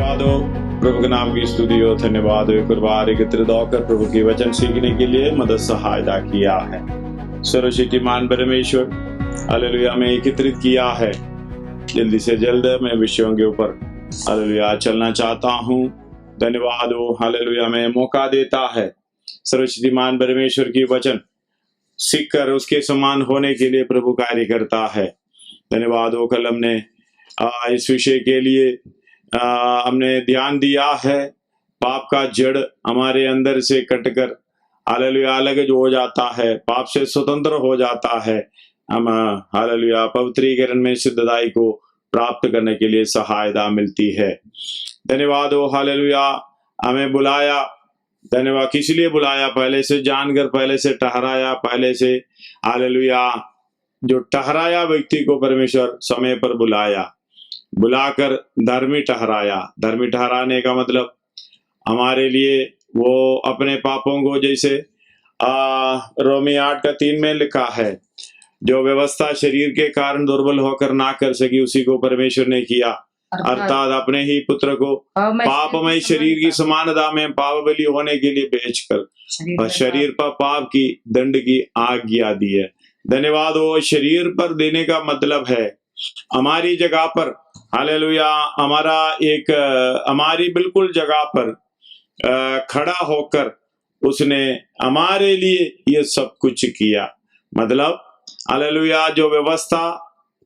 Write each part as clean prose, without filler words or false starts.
धन्यवाद हो प्रभु के नाम की स्तुति हो। धन्यवाद हो एक बार एकत्रित होकर प्रभु के वचन सीखने के लिए मदद सहायता किया है। सर्वशक्तिमान परमेश्वर हालेलुया में एकत्रित किया है। जल्दी से जल्द मैं विषयों के ऊपर हालेलुया चलना चाहता हूँ। धन्यवाद हो हालेलुया में मौका देता है। सर्वशक्तिमान परमेश्वर की वचन सीख कर उसके समान होने के लिए प्रभु कार्य करता है। धन्यवाद हो कल हमने इस विषय के लिए हमने ध्यान दिया है। पाप का जड़ हमारे अंदर से कटकर हालेलुया अलग जो हो जाता है, पाप से स्वतंत्र हो जाता है। हम हालेलुया पवित्रीकरण में सिद्धताई को प्राप्त करने के लिए सहायता मिलती है। धन्यवाद हो हालेलुया हमें बुलाया। धन्यवाद किस लिए बुलाया? पहले से जानकर, पहले से ठहराया, पहले से हालेलुया जो ठहराया व्यक्ति को परमेश्वर समय पर बुलाकर धर्मी ठहराया। धर्मी ठहराने का मतलब हमारे लिए वो अपने पापों को, जैसे रोमी 8:3 में लिखा है, जो व्यवस्था शरीर के कारण दुर्बल होकर ना कर सकी उसी को परमेश्वर ने किया, अर्थात अपने ही पुत्र को पापमय शरीर की समानता में पाप बलि होने के लिए बेचकर शरीर पर पाप की दंड की आज्ञा दी है। धन्यवाद हो। शरीर पर देने का मतलब है हमारी जगह पर हालेलुया हमारी बिल्कुल जगह पर खड़ा होकर उसने हमारे लिए ये सब कुछ किया। मतलब हालेलुया जो व्यवस्था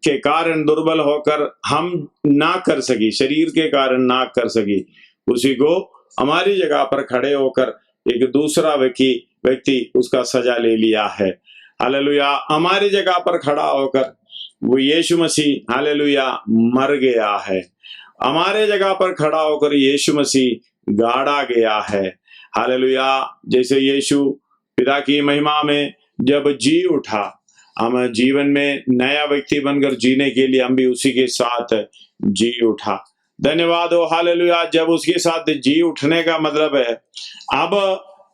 के कारण दुर्बल होकर हम ना कर सकी, शरीर के कारण ना कर सकी, उसी को हमारी जगह पर खड़े होकर एक दूसरा व्यक्ति उसका सजा ले लिया है। हालेलुया हमारी जगह पर खड़ा होकर वो यीशु मसीह हालेलुया मर गया है। हमारे जगह पर खड़ा होकर यीशु मसीह गाड़ा गया है। हालेलुया जैसे यीशु पिता की महिमा में जब जी उठा, हम जीवन में नया व्यक्ति बनकर जीने के लिए हम भी उसी के साथ जी उठा। धन्यवाद हो हालेलुया। जब उसके साथ जी उठने का मतलब है अब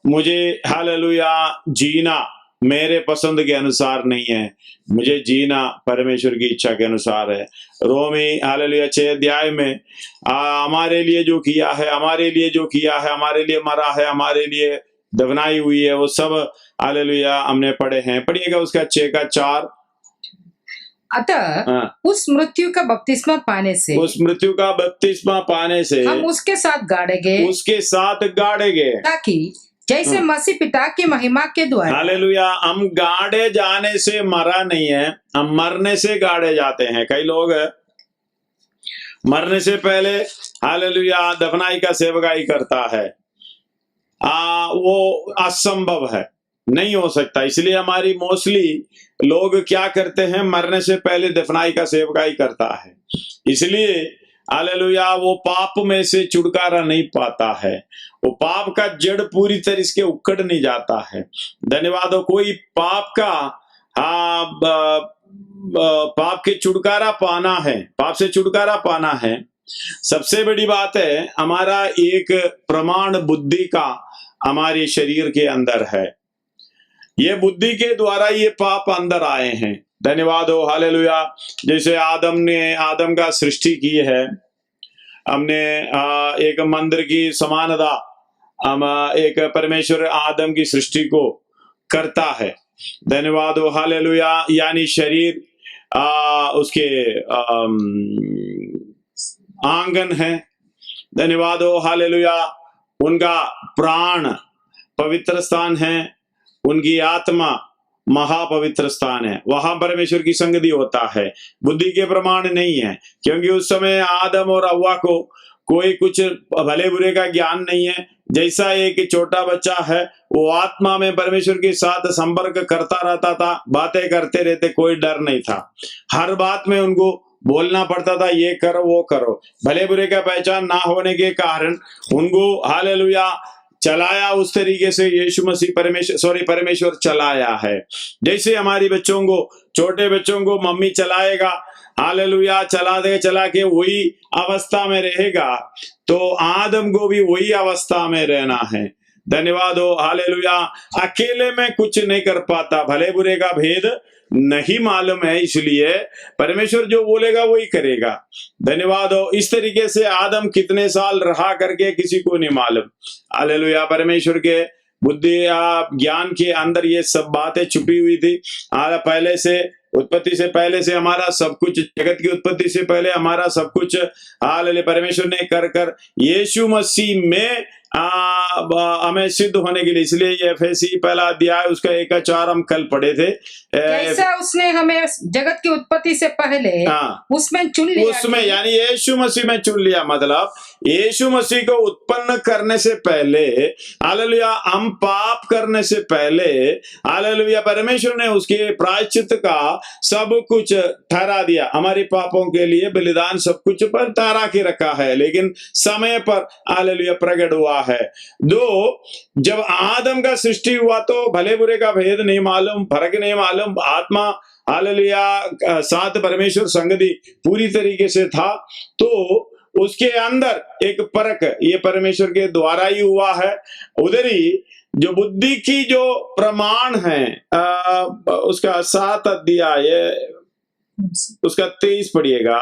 मुझे हालेलुया जीना मेरे पसंद के अनुसार नहीं है, मुझे जीना परमेश्वर की इच्छा के अनुसार है। रोमी हालेलुया 6 अध्याय में हमारे लिए जो किया है, हमारे लिए जो किया है, हमारे लिए मरा है, हमारे लिए दफनाई हुई है, वो सब हालेलुया हमने पढ़े हैं। पढ़िएगा उसका 6:4। अतः उस मृत्यु का बपतिस्मा पाने से हम उसके साथ गाड़े गए ताकि जैसे मसीह पिता की महिमा के द्वारा हालेलुया हम गाड़े जाने से मरा नहीं है, हम मरने से गाड़े जाते हैं। कई लोग मरने से पहले हालेलुया दफनाई का सेवकाई करता है। वो असंभव है, नहीं हो सकता। इसलिए हमारी मोस्टली लोग क्या करते हैं, मरने से पहले दफनाई का सेवकाई करता है। इसलिए हालेलुया वो पाप में से छुटकारा नहीं पाता है, वो पाप का जड़ पूरी तरह से उखड़ नहीं जाता है। धन्यवाद हो। कोई पाप के छुटकारा पाना है, पाप से छुटकारा पाना है। सबसे बड़ी बात है हमारा एक प्रमाण बुद्धि का हमारे शरीर के अंदर है। ये बुद्धि के द्वारा ये पाप अंदर आए हैं। धन्यवाद हो हालेलुया। जैसे आदम का सृष्टि की है, हमने एक मंदिर की समानता, हम एक परमेश्वर आदम की सृष्टि को करता है। धन्यवाद हो हालेलुया। यानी शरीर उसके आंगन है। धन्यवाद हो हालेलुया। उनका प्राण पवित्र स्थान है, उनकी आत्मा महापवित्र स्थान है, वहां परमेश्वर की संगति होता है। बुद्धि के प्रमाण नहीं है, क्योंकि उस समय आदम और हव्वा को कोई कुछ भले बुरे का ज्ञान नहीं है। जैसा एक छोटा बच्चा है वो आत्मा में परमेश्वर के साथ संपर्क करता रहता था, बातें करते रहते, कोई डर नहीं था। हर बात में उनको बोलना पड़ता था, ये करो वो करो। भले बुरे का पहचान ना होने के कारण उनको हालेलुया चलाया उस तरीके से यीशु मसीह परमेश्वर चलाया है। जैसे हमारी बच्चों को, छोटे बच्चों को मम्मी चलाएगा, हालेलुया चला के वही अवस्था में रहेगा, तो आदम को भी वही अवस्था में रहना है। धन्यवाद हो हालेलुया। अकेले में कुछ नहीं कर पाता, भले बुरे का भेद नहीं मालूम है, इसलिए परमेश्वर जो बोलेगा वही करेगा। धन्यवाद हो। इस तरीके से आदम कितने साल रहा करके किसी को नहीं मालूम। हालेलुया। परमेश्वर के बुद्धि या ज्ञान के अंदर ये सब बातें छुपी हुई थी। पहले से, उत्पत्ति से पहले से हमारा सब कुछ, जगत की उत्पत्ति से पहले हमारा सब कुछ हालेलुया परमेश्वर ने कर कर यीशु मसीह में हमें सिद्ध होने के लिए, इसलिए ये एफएसी पहला अध्याय उसका 1-4 हम कल पढ़े थे। जैसा उसने हमें जगत की उत्पत्ति से पहले उसमें चुन लिया, उसमें यानी यीशु मसीह में चुन लिया, मतलब यीशु मसीह को उत्पन्न करने से पहले, हालेलुया, हम पाप करने से पहले, हालेलुया, परमेश्वर ने उसके प्रायश्चित का सब कुछ ठहरा दिया। हमारे पापों के लिए बलिदान सब कुछ पर ठहरा के रखा है, लेकिन समय पर हालेलुया प्रकट हुआ है। जब आदम का सृष्टि हुआ तो भले बुरे का भेद नहीं मालूम, फर्क नहीं मालूम, आत्मा हालेलुया साथ परमेश्वर संगति पूरी तरीके से था, तो उसके अंदर एक परख ये परमेश्वर के द्वारा ही हुआ है। उधर ही जो बुद्धि की जो प्रमाण है, उसका 7 अध्याय उसका 23 पढ़िएगा।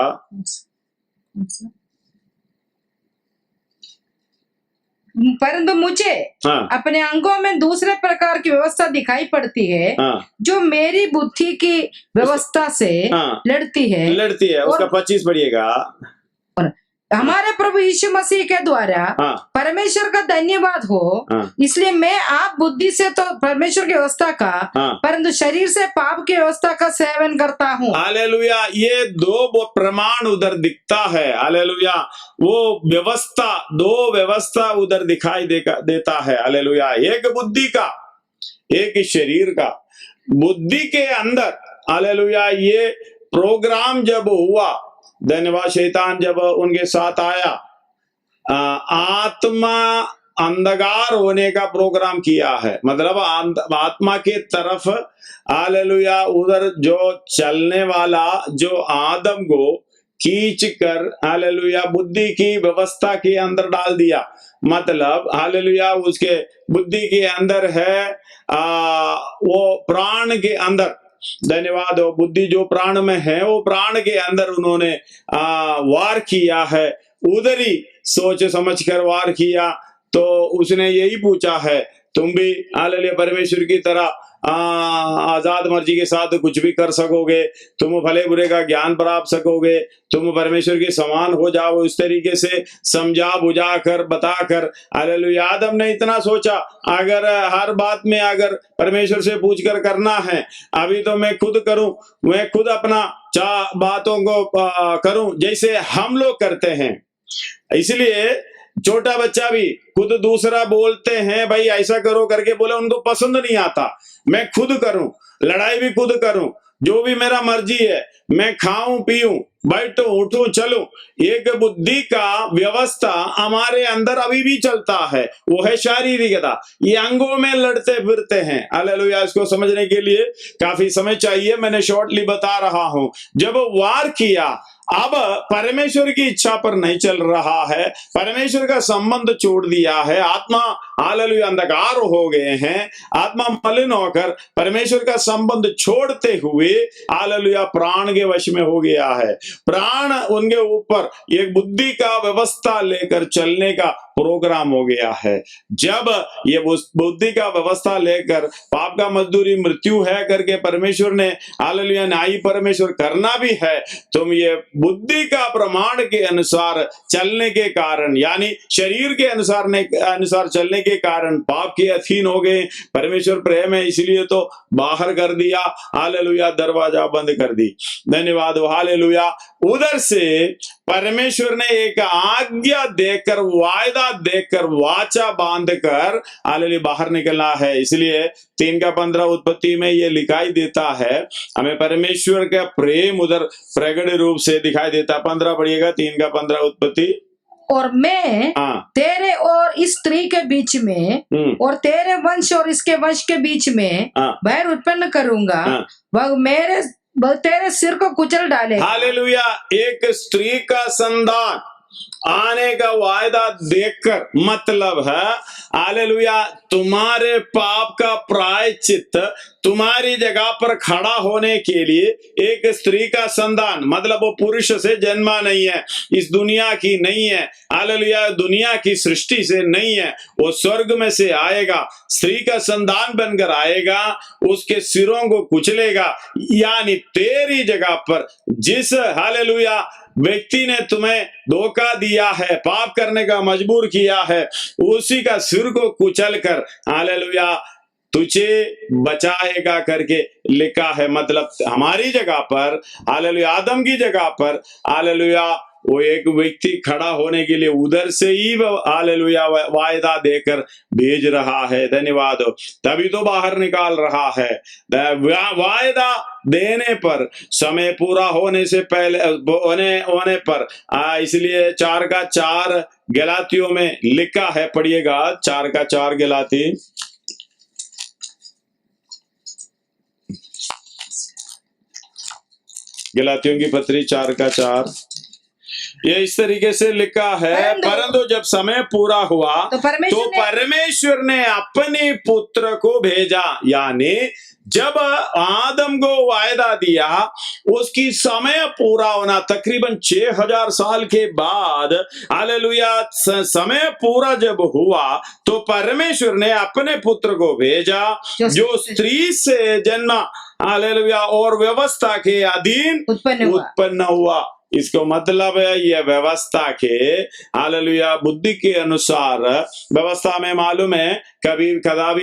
परंतु मुझे अपने अंगों में दूसरे प्रकार की व्यवस्था दिखाई पड़ती है, जो मेरी बुद्धि की व्यवस्था से लड़ती है। उसका 25 पढ़िएगा। हमारे प्रभु यीशु मसीह के द्वारा परमेश्वर का धन्यवाद हो, इसलिए मैं आप बुद्धि से तो परमेश्वर की व्यवस्था का, परंतु शरीर से पाप की व्यवस्था का सेवन करता हूँ। हालेलुया। ये 2 प्रमाण उधर दिखता है। हालेलुया। वो व्यवस्था, 2 व्यवस्था उधर दिखाई देता है। हालेलुया। एक बुद्धि का, एक शरीर का। बुद्धि के अंदर हालेलुया ये प्रोग्राम जब हुआ, धन्यवाद, शैतान जब उनके साथ आया, आत्मा अंधकार होने का प्रोग्राम किया है, मतलब आत्मा के तरफ हालेलुया उधर जो चलने वाला, जो आदम को खींच कर हालेलुया बुद्धि की व्यवस्था के अंदर डाल दिया। मतलब हालेलुया उसके बुद्धि के अंदर है, वो प्राण के अंदर, धन्यवाद हो, बुद्धि जो प्राण में है वो प्राण के अंदर उन्होंने वार किया है। उधर ही सोच समझ कर वार किया, तो उसने यही पूछा है, तुम भी हालेलुया परमेश्वर की तरह आजाद मर्जी के साथ कुछ भी कर सकोगे, तुम भले बुरे का ज्ञान प्राप्त सकोगे, तुम परमेश्वर के समान हो जाओ। इस तरीके से समझा बुझा कर बता कर हालेलुया आदम ने इतना सोचा, अगर हर बात में अगर परमेश्वर से पूछ कर करना है, अभी तो मैं खुद करूं, मैं खुद अपना बातों को करूं जैसे हम लोग करते हैं। इसलिए छोटा बच्चा भी खुद दूसरा बोलते हैं, भाई ऐसा करो करके बोले, उनको पसंद नहीं आता। मैं खुद करूं, लड़ाई भी खुद करूं, जो भी मेरा मर्जी है, मैं खाऊं पीऊं, बैठूं उठूं चलूं। एक बुद्धि का व्यवस्था हमारे अंदर अभी भी चलता है, वो है शारीरिकता। ये अंगों में लड़ते फिरते हैं। हालेलुया। इसको समझने के लिए काफी समय चाहिए, मैंने शॉर्टली बता रहा हूं। जब वार किया, अब परमेश्वर की इच्छा पर नहीं चल रहा है, परमेश्वर का संबंध छोड़ दिया है, आत्मा हालेलुया अंधकार हो गए हैं, आत्मा मलिन होकर परमेश्वर का संबंध छोड़ते हुए हालेलुया प्राण के वश में हो गया है। प्राण उनके ऊपर एक बुद्धि का व्यवस्था लेकर चलने का प्रोग्राम हो गया है। जब ये बुद्धि का व्यवस्था लेकर पाप का मजदूरी मृत्यु है करके परमेश्वर ने हालेलुया न्यायी परमेश्वर करना भी है, तुम ये बुद्धि का प्रमाण के अनुसार चलने के कारण, यानी शरीर के अनुसार चलने के कारण पाप के अधीन हो गए। परमेश्वर प्रेम है इसलिए तो बाहर कर दिया, हालेलुया दरवाजा बंद कर दी। धन्यवाद हालेलुया। उधर से परमेश्वर ने एक आज्ञा देकर, वायदा देकर, वाचा बांधकर हालेलुया बाहर निकलना है। इसलिए 3:15 उत्पत्ति में ये लिखाई देता है, हमें परमेश्वर का प्रेम उधर प्रगट रूप से दिखाई देता। 15 पढ़िएगा, 3:15 उत्पत्ति। और मैं तेरे और इस स्त्री के बीच में और तेरे वंश और इसके वंश के बीच में बैर उत्पन्न करूंगा, वह तेरे सिर को कुचल डालेगा। हालेलुया। एक स्त्री का संतान आने का वायदा देखकर, मतलब है हालेलुया तुम्हारे पाप का प्रायश्चित तुम्हारी जगह पर खड़ा होने के लिए एक स्त्री का संतान, मतलब वो पुरुष से जन्मा नहीं है, इस दुनिया की नहीं है, हालेलुया दुनिया की सृष्टि से नहीं है, वो स्वर्ग में से आएगा, स्त्री का संतान बनकर आएगा, उसके सिरों को कुचलेगा। यानी तेरी जगह पर जिस हालेलुया व्यक्ति ने तुम्हें धोखा दिया है, पाप करने का मजबूर किया है, उसी का सिर को कुचल कर हालेलुया तुझे बचाएगा करके लिखा है। मतलब हमारी जगह पर हालेलुया, आदम की जगह पर हालेलुया वो एक व्यक्ति खड़ा होने के लिए उधर से ही हालेलुया वायदा देकर भेज रहा है। धन्यवाद हो, तभी तो बाहर निकाल रहा है। वायदा देने पर, समय पूरा होने से पहले होने पर, इसलिए 4:4 गलातियों में लिखा है, पढ़िएगा 4:4 गलाती। गलातियों की पत्री 4:4 ये इस तरीके से लिखा है, परंतु जब समय पूरा हुआ तो परमेश्वर ने अपने पुत्र को भेजा। यानी जब आदम को वायदा दिया, उसकी समय पूरा होना तकरीबन 6000 साल के बाद हालेलुया समय पूरा जब हुआ तो परमेश्वर ने अपने पुत्र को भेजा जो स्त्री से जन्मा हालेलुया और व्यवस्था के अधीन उत्पन्न हुआ। इसको मतलब है यह व्यवस्था के हालेलुया बुद्धि के अनुसार, व्यवस्था में मालूम है कभी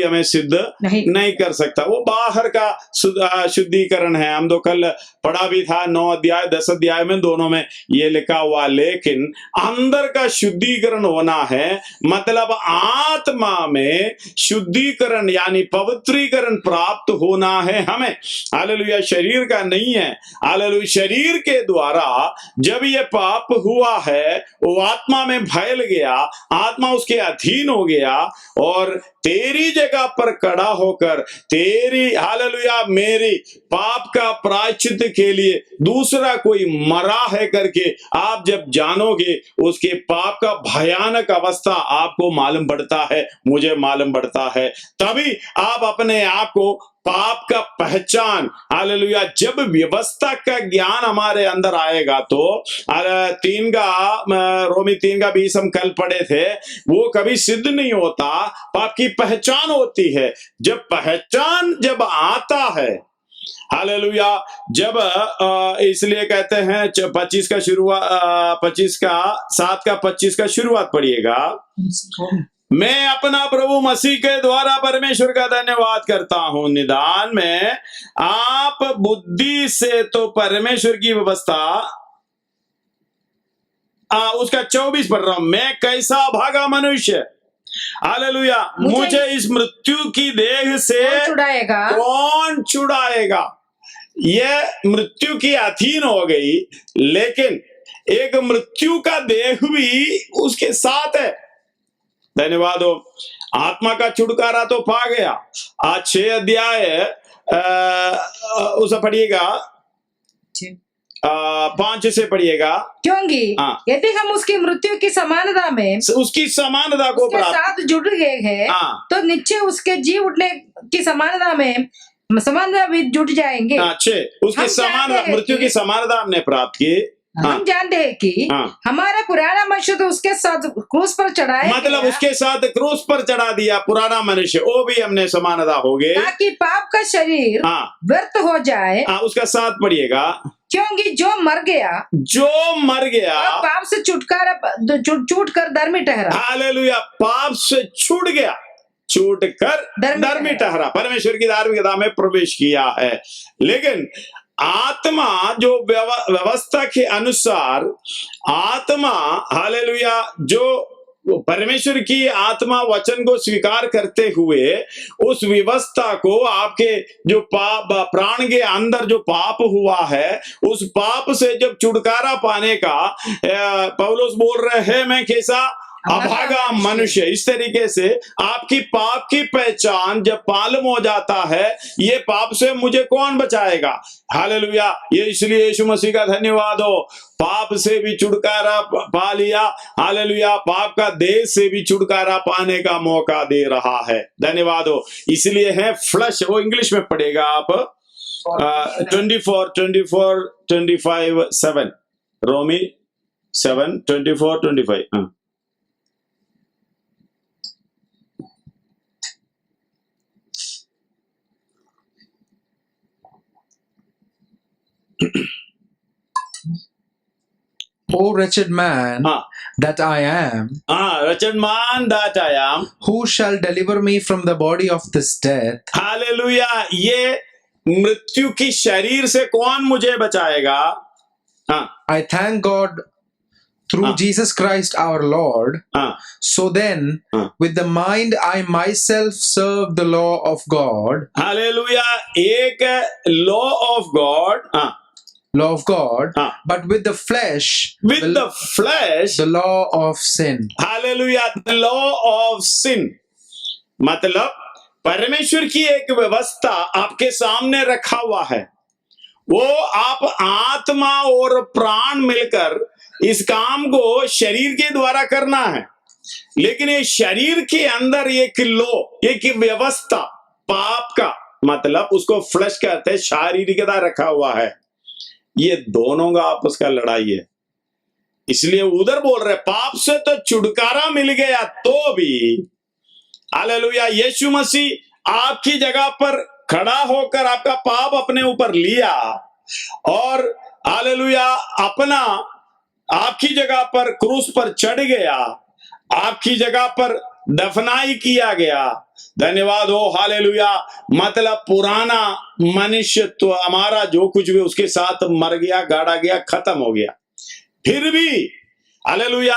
हमें सिद्ध नहीं कर सकता, वो बाहर का शुद्धिकरण है। हम तो कल पढ़ा भी था 9 अध्याय 10 अध्याय में, दोनों में ये लिखा हुआ। लेकिन अंदर का शुद्धिकरण होना है, मतलब आत्मा में शुद्धिकरण यानी पवित्रीकरण प्राप्त होना है हमें। हालेलुया शरीर का नहीं है। हालेलुया शरीर के द्वारा जब ये पाप हुआ है वो आत्मा में फैल गया, आत्मा उसके अधीन हो गया और तेरी जगह पर खड़ा होकर तेरी हालेलुया मेरी पाप का प्रायश्चित के लिए दूसरा कोई मरा है करके आप जब जानोगे, उसके पाप का भयानक अवस्था आपको मालूम पड़ता है, मुझे मालूम पड़ता है। तभी आप अपने आप को पाप का पहचान हालेलुया, जब व्यवस्था का ज्ञान हमारे अंदर आएगा तो रोमी 3:20 हम कल पढ़े थे, वो कभी सिद्ध नहीं होता, पाप की पहचान होती है। जब पहचान जब आता है हालेलुया, जब इसलिए कहते हैं 25 का शुरुआत 7:25 का शुरुआत पढ़िएगा। मैं अपना प्रभु मसीह के द्वारा परमेश्वर का धन्यवाद करता हूं, निदान में आप बुद्धि से तो परमेश्वर की व्यवस्था उसका 24 पढ़ रहा हूं। मैं कैसा भागा मनुष्य, हालेलुया, मुझे इस मृत्यु की देह से कौन छुड़ाएगा। यह मृत्यु की अधीन हो गई, लेकिन एक मृत्यु का देह भी उसके साथ है। धन्यवाद हो, आत्मा का छुटकारा तो पा गया। आज 6 अध्याय उसे पढ़िएगा, 5 से पढ़िएगा। क्योंकि यदि हम उसकी मृत्यु की समानता में उसकी समानता को साथ जुड़ गए हैं तो निश्चय उसके जी उठने की समानता में समानता भी जुट जाएंगे। उसकी समानता, मृत्यु की समानता हमने प्राप्त की। हम जानते हैं कि हमारा पुराना मनुष्य तो उसके साथ क्रूस पर चढ़ाया, मतलब उसके साथ क्रूस पर चढ़ा दिया पुराना मनुष्य, वो भी हमने समानता हो गए, ताकि पाप का शरीर व्यर्थ हो जाए। उसका साथ पढ़िएगा, क्योंकि जो मर गया पाप से छूट कर धर्मी ठहरा। हालेलुया, पाप से छूट गया, छूट कर धर्मी ठहरा, परमेश्वर की धार्मिकता में प्रवेश किया है। लेकिन आत्मा जो व्यवस्था के अनुसार आत्मा हालेलुया जो परमेश्वर की आत्मा वचन को स्वीकार करते हुए उस व्यवस्था को आपके जो पाप प्राण के अंदर जो पाप हुआ है, उस पाप से जब छुटकारा पाने का पौलुस बोल रहे हैं, मैं कैसा अभागा मनुष्य। इस तरीके से आपकी पाप की पहचान जब मालूम हो जाता है, ये पाप से मुझे कौन बचाएगा। हालेलुया। ये इसलिए यीशु मसीह का धन्यवाद हो, पाप से भी छुटकारा पा लिया। हालेलुया। पाप का देह से भी छुटकारा पाने का मौका दे रहा है। धन्यवाद हो। इसलिए है फ्लश, वो इंग्लिश में पढ़ेगा आप 24:25 रोमी 7:24-25। O wretched man that I am, wretched man that I am, who shall deliver me from the body of this death? Hallelujah. ये मृत्यु की शरीर से कौन मुझे बचाएगा। I thank God through Jesus Christ our Lord. So then, with the mind I myself serve the law of God. Hallelujah. एक law of God, but with the flesh, the law of sin. Hallelujah. the law of sin मतलब परमेश्वर की एक व्यवस्था आपके सामने रखा हुआ है, वो आप आत्मा और प्राण मिलकर इस काम को शरीर के द्वारा करना है। लेकिन ये शरीर के अंदर एक एक व्यवस्था पाप का मतलब उसको फ्लश कहते हैं, शारीरिकता रखा हुआ है। ये दोनों का आपस का लड़ाई है। इसलिए उधर बोल रहे पाप से तो छुटकारा मिल गया तो भी हालेलुया यीशु मसीह आपकी जगह पर खड़ा होकर आपका पाप अपने ऊपर लिया और हालेलुया अपना आपकी जगह पर क्रूस पर चढ़ गया, आपकी जगह पर दफनाई किया गया। धन्यवाद हो। हालेलुया। मतलब पुराना मनुष्यत्व हमारा जो कुछ भी उसके साथ मर गया, गाड़ा गया, खत्म हो गया। फिर भी हालेलुया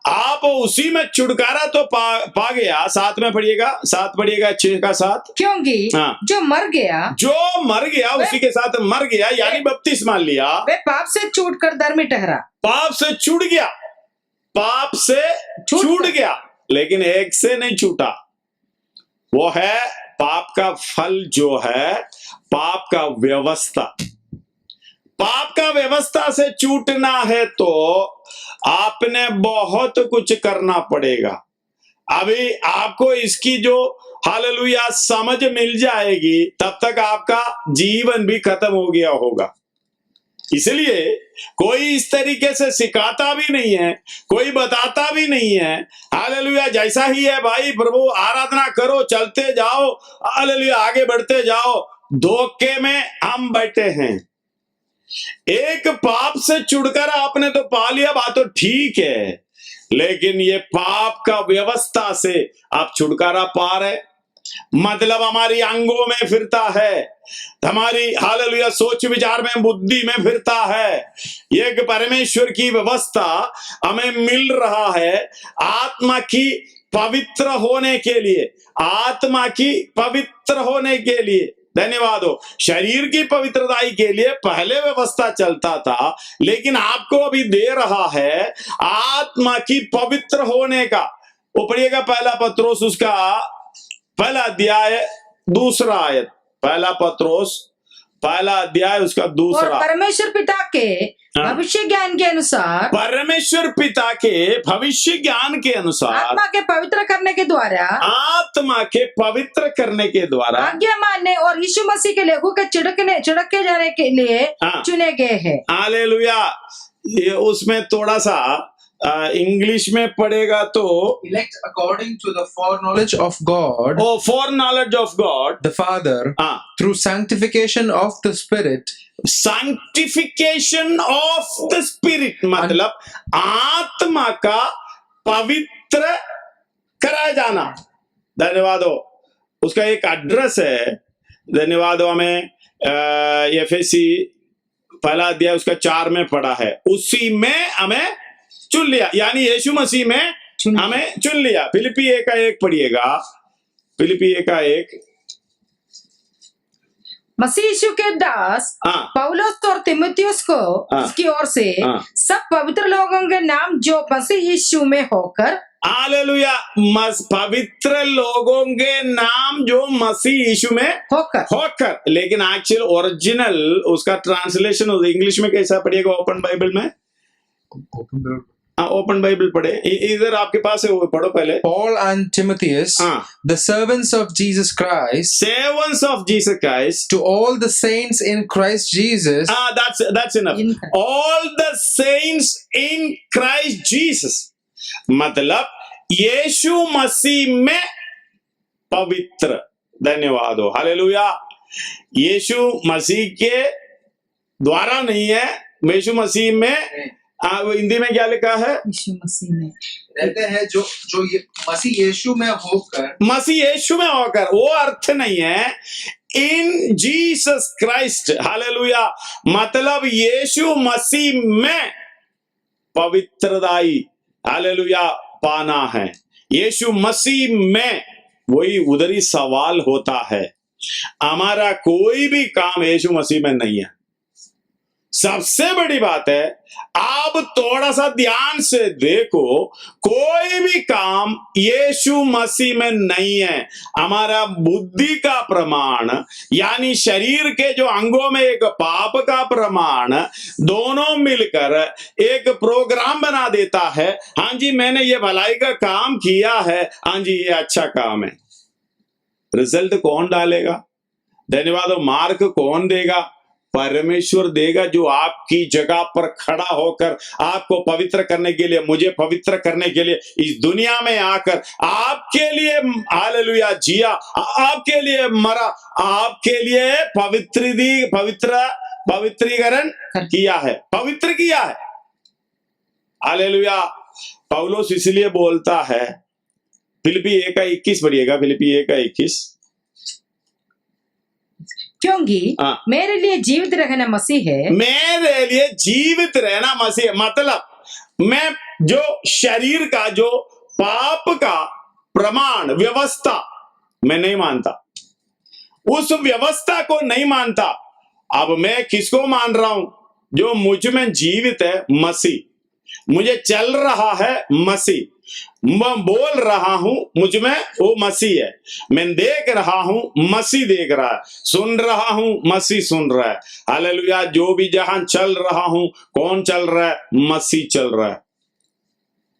आप उसी में छुटकारा तो पा गया। साथ में पढ़िएगा, 6 का 7। क्योंकि जो मर गया उसी के साथ मर गया, यानी बपतिस्मा लिया, वे पाप से छूट कर धर्मी ठहरा। पाप से छूट गया, लेकिन एक से नहीं छूटा। वो है पाप का फल, जो है पाप का व्यवस्था। पाप का व्यवस्था से छूटना है तो आपने बहुत कुछ करना पड़ेगा। अभी आपको इसकी जो हालेलुया समझ मिल जाएगी, तब तक आपका जीवन भी खत्म हो गया होगा। इसलिए कोई इस तरीके से सिखाता भी नहीं है, कोई बताता भी नहीं है। हालेलुया जैसा ही है भाई, प्रभु आराधना करो, चलते जाओ, हालेलुया आगे बढ़ते जाओ। धोखे में हम बैठे हैं। एक पाप से छुटकर आपने तो पा लिया, बात तो ठीक है, लेकिन ये पाप का व्यवस्था से आप छुटकारा पा रहे, मतलब हमारी अंगों में फिरता है, हमारी हालेलुया सोच विचार में, बुद्धि में फिरता है। एक परमेश्वर की व्यवस्था हमें मिल रहा है आत्मा की पवित्र होने के लिए, आत्मा की पवित्र होने के लिए। धन्यवाद हो। शरीर की पवित्रताई के लिए पहले व्यवस्था चलता था, लेकिन आपको अभी दे रहा है आत्मा की पवित्र होने का। वो पढ़िएगा 1 पत्रोस उसका 1 अध्याय 2 आयत। 1 पत्रोस 1 अध्याय उसका 2। और परमेश्वर पिता के भविष्य ज्ञान के अनुसार, परमेश्वर पिता के भविष्य ज्ञान के अनुसार, आत्मा के पवित्र करने के द्वारा, आत्मा के पवित्र करने के द्वारा आज्ञा मानने और यीशु मसीह के लहू के छिड़के जाने के लिए चुने गए हैं। हालेलुया। ये उसमें थोड़ा सा इंग्लिश में पढ़ेगा तो elect according to the foreknowledge of God, foreknowledge of God the Father, through sanctification of the Spirit, sanctification of the Spirit मतलब आत्मा का पवित्र कराया जाना। धन्यवाद हो। उसका एक एड्रेस है। धन्यवाद हो। हमें एफएसी 1 अध्याय उसका 4 में पढ़ा है। उसी में हमें चुन लिया, यानी यीशु मसीह में हमें चुन लिया। फिलिपी 1 का 1 पढ़िएगा। फिलिपी 1 का 1। मसीह यीशु के दास पौलुस और तीमुथियुस को इसकी ओर से सब पवित्र लोगों के नाम जो मसीह यीशु में होकर हालेलुया। पवित्र लोगों के नाम जो मसीह यीशु में होकर, लेकिन एक्चुअल ओरिजिनल उसका ट्रांसलेशन इंग्लिश में कैसा पढ़िएगा? ओपन बाइबल में, ओपन बाइबल पढ़े, इधर आपके पास है, वो पढ़ो पहले। Paul and Timotheus, the servants of Jesus Christ, to all the saints in Christ Jesus. That's enough. All the saints in Christ Jesus. मतलब यीशु मसीह में पवित्र। धन्यवाद हो, हालेलुया। यीशु मसीह के द्वारा नहीं है, यीशु मसीह में। हिंदी में क्या लिखा है? यीशु मसीह में रहते हैं, जो मसीह यीशु में होकर, मसीह यीशु में होकर, वो अर्थ नहीं है इन जीसस क्राइस्ट, हालेलुया। मतलब यीशु मसीह में पवित्रताई, हालेलुया, पाना है। यीशु मसीह में, वही उधरी सवाल होता है। हमारा कोई भी काम यीशु मसीह में नहीं है। सबसे बड़ी बात है, आप थोड़ा सा ध्यान से देखो, कोई भी काम यीशु मसीह में नहीं है। हमारा बुद्धि का प्रमाण, यानी शरीर के जो अंगों में एक पाप का प्रमाण, दोनों मिलकर एक प्रोग्राम बना देता है। हाँ जी, मैंने ये भलाई का काम किया है, हाँ जी ये अच्छा काम है। रिजल्ट कौन डालेगा? धन्यवाद। मार्क कौन देगा? परमेश्वर देगा, जो आपकी जगह पर खड़ा होकर आपको पवित्र करने के लिए, मुझे पवित्र करने के लिए इस दुनिया में आकर आपके लिए, हालेलुया, जिया, आपके लिए मरा, आपके लिए पवित्रीकरण किया है, पवित्र किया है। हालेलुया। पौलुस इसलिए बोलता है, फिलिपी 1:21 पढ़िएगा, फिलिपी 1:21। क्योंकि मेरे लिए जीवित रहना मसीह है। मेरे लिए जीवित रहना मसीह, मतलब मैं जो शरीर का, जो पाप का प्रमाण, व्यवस्था मैं नहीं मानता, उस व्यवस्था को नहीं मानता। अब मैं किसको मान रहा हूं? जो मुझ में जीवित है, मसीह। मुझे चल रहा है मसीह, मैं बोल रहा हूं मुझ में वो मसीह है, मैं देख रहा हूं मसीह देख रहा है, सुन रहा हूं मसीह सुन रहा है। हालेलुया। जो भी जहां चल रहा हूं, कौन चल रहा है? मसीह चल रहा है।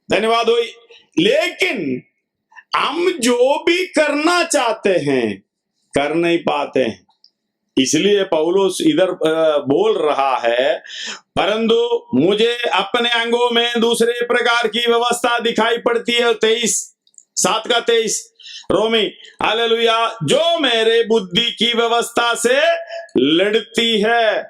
धन्यवाद हो। लेकिन हम जो भी करना चाहते हैं, कर नहीं पाते हैं। इसलिए पौलुस इधर बोल रहा है, परंतु मुझे अपने अंगों में दूसरे प्रकार की व्यवस्था दिखाई पड़ती है। 7:23 रोमी, हालेलुया, जो मेरे बुद्धि की व्यवस्था से लड़ती है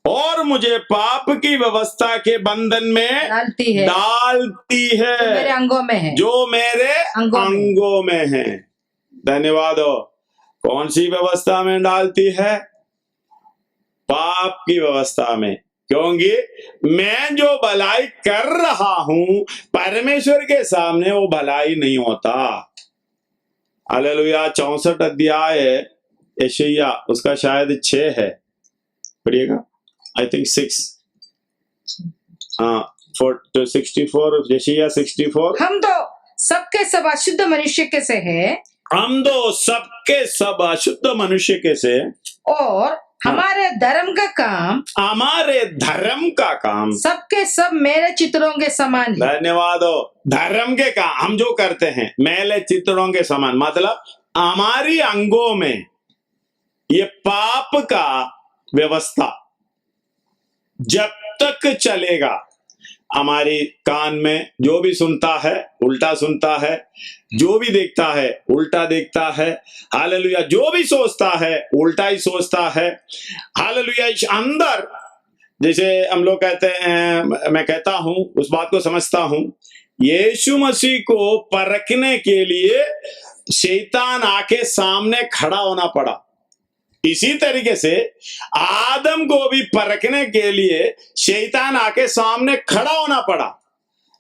और मुझे पाप की व्यवस्था के बंधन में डालती है जो मेरे अंगों में है, जो मेरे अंगों में है। धन्यवाद हो। कौन सी व्यवस्था में डालती है? पाप की व्यवस्था में। क्योंकि मैं जो भलाई कर रहा हूं, परमेश्वर के सामने वो भलाई नहीं होता। हालेलुया। 64 अध्याय यशायाह, उसका शायद 6 है, पढ़िएगा। आई थिंक 6, 64, यशायाह 64। हम तो सबके सब अशुद्ध मनुष्य के से है, हम तो सबके सब अशुद्ध मनुष्य के से, और हमारे धर्म का काम सबके सब मेरे चित्रों के समान है। धन्यवाद हो। धर्म के काम हम जो करते हैं, मेले चित्रों के समान, मतलब हमारी अंगों में ये पाप का व्यवस्था जब तक चलेगा, हमारी कान में जो भी सुनता है उल्टा सुनता है, जो भी देखता है उल्टा देखता है। हालेलुया। जो भी सोचता है उल्टा ही सोचता है। हालेलुया। अंदर, जैसे हम लोग कहते हैं, मैं कहता हूं, उस बात को समझता हूं, यीशु मसीह को परखने के लिए शैतान आके सामने खड़ा होना पड़ा। इसी तरीके से आदम को भी परखने के लिए शैतान आके सामने खड़ा होना पड़ा।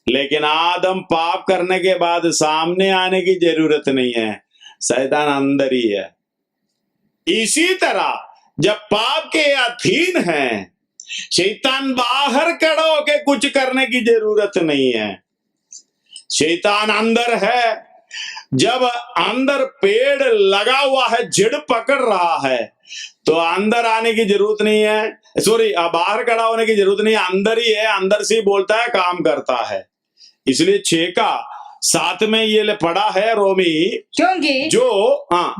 लेकिन आदम पाप करने के बाद सामने आने की जरूरत नहीं है, शैतान अंदर ही है। इसी तरह जब पाप के अधीन है, शैतान बाहर खड़ा होके कुछ करने की जरूरत नहीं है। शैतान अंदर है। जब अंदर पेड़ लगा हुआ है, जड़ पकड़ रहा है, तो अंदर आने की जरूरत नहीं है, सॉरी बाहर खड़ा होने की जरूरत नहीं है, अंदर ही है, अंदर से ही बोलता है, काम करता है। इसलिए 6:7 में ये पढ़ा है रोमी, क्योंकि जो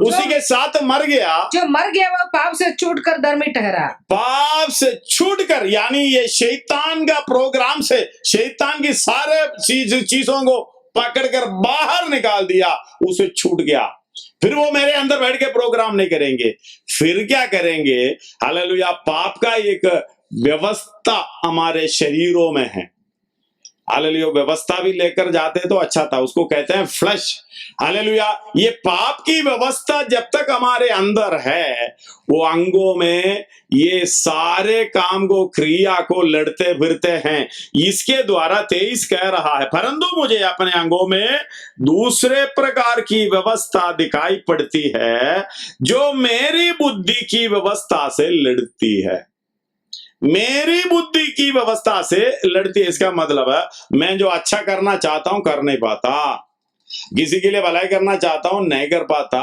उसी के साथ मर गया, जो मर गया वह पाप से छूटकर धर्मी ठहरा। पाप से छूटकर, यानी ये शैतान का प्रोग्राम से, शैतान की सारे चीजों को पकड़कर बाहर निकाल दिया, उसे छूट गया। फिर वो मेरे अंदर बैठ के प्रोग्राम नहीं करेंगे। फिर क्या करेंगे? हालेलुया, पाप का एक व्यवस्था हमारे शरीरों में है। हालेलुया, व्यवस्था भी लेकर जाते तो अच्छा था, उसको कहते हैं फ्लश। हालेलुया, ये पाप की व्यवस्था जब तक हमारे अंदर है, वो अंगों में ये सारे काम को, क्रिया को लड़ते फिरते हैं। इसके द्वारा 23 कह रहा है, परंतु मुझे अपने अंगों में दूसरे प्रकार की व्यवस्था दिखाई पड़ती है, जो मेरी बुद्धि की व्यवस्था से लड़ती है। मेरी बुद्धि की व्यवस्था से लड़ती है। इसका मतलब है, मैं जो अच्छा करना चाहता हूं कर नहीं पाता, किसी के लिए भलाई करना चाहता हूं नहीं कर पाता।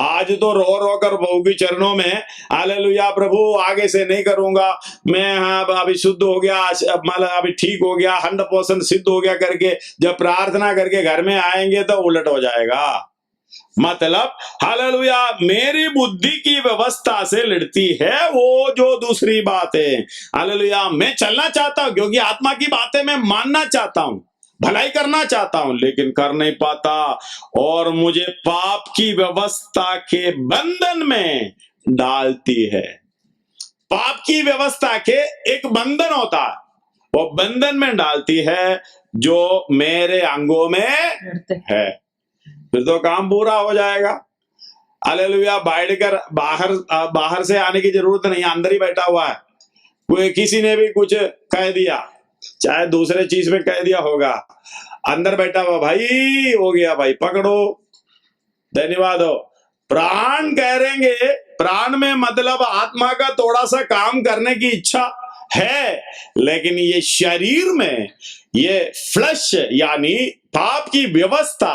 आज तो रो रो कर बहू की चरणों में, हालेलुया प्रभु आगे से नहीं करूंगा मैं, अभी शुद्ध हो गया, मतलब अभी ठीक हो गया, 100% सिद्ध हो गया करके जब प्रार्थना करके घर में आएंगे तो उलट हो जाएगा। मतलब हालेलुया, मेरी बुद्धि की व्यवस्था से लड़ती है वो जो दूसरी बात है। हालेलुया, मैं चलना चाहता हूं क्योंकि आत्मा की बातें मैं मानना चाहता हूं, भलाई करना चाहता हूं, लेकिन कर नहीं पाता, और मुझे पाप की व्यवस्था के बंधन में डालती है। पाप की व्यवस्था के एक बंधन होता है, वो बंधन में डालती है जो मेरे अंगों में है। फिर तो काम पूरा हो जाएगा। हालेलुया, बैठकर बाहर से आने की जरूरत नहीं, अंदर ही बैठा हुआ है। कोई किसी ने भी कुछ कह दिया, चाहे दूसरे चीज में कह दिया होगा, अंदर बैठा हुआ, भाई हो गया भाई, पकड़ो, धन्यवाद हो। प्राण कह रहेंगे, प्राण में मतलब आत्मा का थोड़ा सा काम करने की इच्छा है, लेकिन ये शरीर में ये फ्लश यानी पाप की व्यवस्था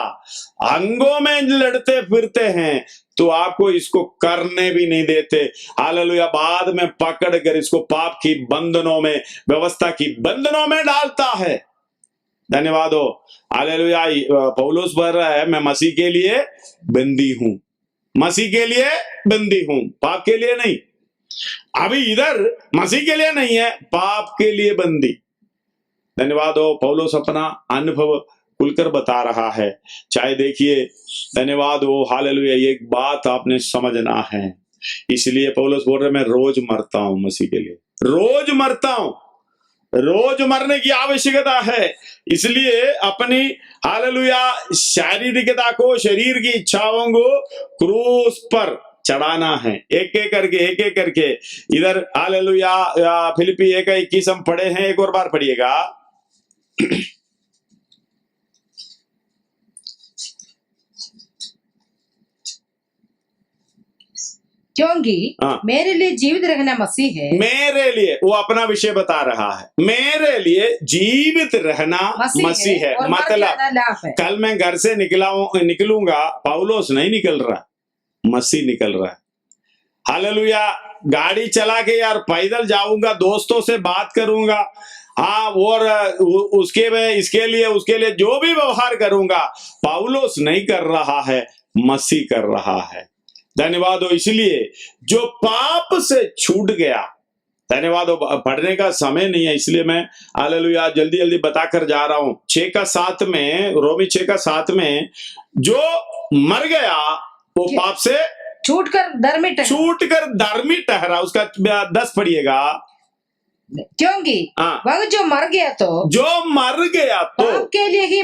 अंगों में लड़ते फिरते हैं, तो आपको इसको करने भी नहीं देते। हालेलुया, बाद में पकड़ कर इसको पाप की बंधनों में, व्यवस्था की बंधनों में डालता है। धन्यवाद हो। हालेलुया, पौलुस बोल रहा है, मैं मसीह के लिए बंदी हूं, मसीह के लिए बंदी हूं, पाप के लिए नहीं। अभी इधर मसीह के लिए नहीं है, पाप के लिए बंदी। धन्यवाद हो। पौलुस अपना अनुभव खुलकर बता रहा है। चाहे देखिए, धन्यवाद हो, हालेलुया, एक बात आपने समझना है। इसलिए पौलुस बोल रहे, मैं रोज मरता हूं मसीह के लिए, रोज मरता हूं, रोज मरने की आवश्यकता है। इसलिए अपनी हालेलुया शारीरिकता को, शरीर की इच्छाओं को क्रूस पर चढ़ाना है, एक एक करके। इधर हालेलुया फिलिप्पी 1:21 हम पढ़े हैं, एक और बार पढ़िएगा। क्योंकि मेरे लिए जीवित रहना मसीह है। मेरे लिए, वो अपना विषय बता रहा है, मेरे लिए जीवित रहना मसीह है। मतलब कल मैं घर से निकलूंगा, पौलुस नहीं निकल रहा, मसीह निकल रहा है। हालेलुया, गाड़ी चला के यार पैदल जाऊंगा, दोस्तों से बात करूंगा, हाँ, और उसके में इसके लिए जो भी व्यवहार करूंगा, पौलुस नहीं कर रहा है, मसीह कर रहा है। धन्यवाद हो। इसलिए जो पाप से छूट गया, धन्यवाद हो, पढ़ने का समय नहीं है, इसलिए मैं हालेलुया जल्दी बताकर जा रहा हूं। 6:7 में, रोमी 6:7 जो मर गया वो पाप से छूटकर धर्मी ठहरा। उसका 10 पढ़िएगा। क्योंकि वह जो मर गया तो पाप के लिए ही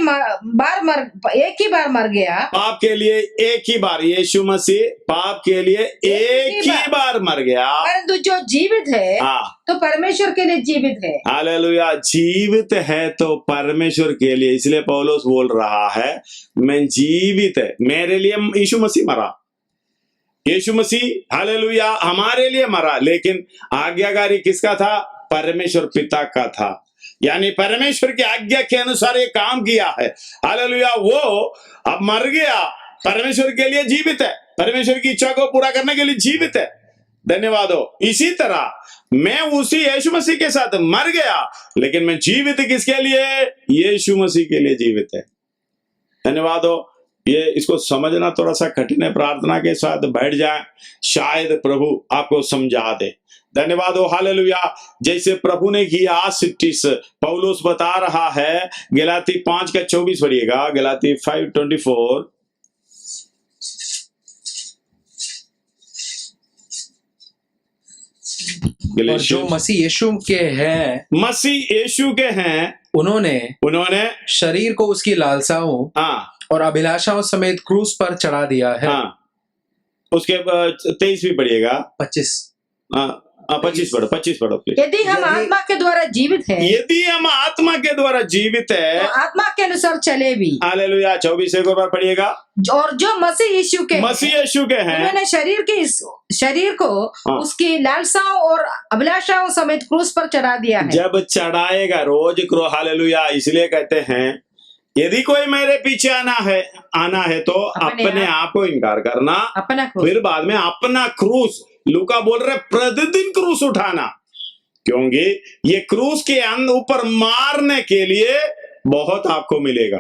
एक ही बार मर गया, पाप के लिए एक ही बार, यीशु मसीह पाप के लिए एक ही बार मर गया। परंतु जो जीवित है तो परमेश्वर के लिए जीवित है। हालेलुया, जीवित है तो परमेश्वर के लिए। इसलिए पौलुस बोल रहा है, मैं जीवित है, मेरे लिए यीशु मसीह मरा। यीशु मसीह हालेलुया हमारे लिए मरा, लेकिन आज्ञाकारी किसका था? परमेश्वर पिता का था। यानी परमेश्वर की आज्ञा के अनुसार ये काम किया है। हालेलुया। वो अब मर गया, परमेश्वर के लिए जीवित है, परमेश्वर की इच्छा को पूरा करने के लिए जीवित है। धन्यवाद हो। इसी तरह मैं उसी यीशु मसीह के साथ मर गया, लेकिन मैं जीवित किसके लिए? यीशु मसीह के लिए जीवित है। धन्यवाद हो। ये इसको समझना थोड़ा सा कठिन है, प्रार्थना के साथ बैठ जाए, शायद प्रभु आपको समझा दे। धन्यवाद हो। हालेलुया। जैसे प्रभु ने किया सिट्टिस, पौलुस बता रहा है, गलाती 5:24 पढ़िएगा, गलाती 5:24। और जो मसीह यीशु के हैं उन्होंने शरीर को उसकी लालसाओं और अभिलाषाओं समेत क्रूस पर चढ़ा दिया है। उसके 23 भी पढ़िएगा। 25 पढ़ो। यदि हम आत्मा के द्वारा जीवित है, यदि हम आत्मा के द्वारा जीवित है, तो आत्मा के अनुसार चले भी। हालेलुया। 24 एक और बार पढ़िएगा। और जो मसीह यीशु के हैं, उन्होंने शरीर को उसकी लालसाओं और अभिलाषाओं समेत क्रूस पर चढ़ा दिया है। जब चढ़ाएगा रोज क्रो, हालेलुया। इसलिए कहते हैं यदि कोई मेरे पीछे आना है तो अपने आप को इनकार करना, अपना क्रूस, फिर बाद में अपना क्रूस। लूका बोल रहे प्रतिदिन क्रूस उठाना, क्योंकि ये क्रूस के ऊपर मारने के लिए बहुत आपको मिलेगा।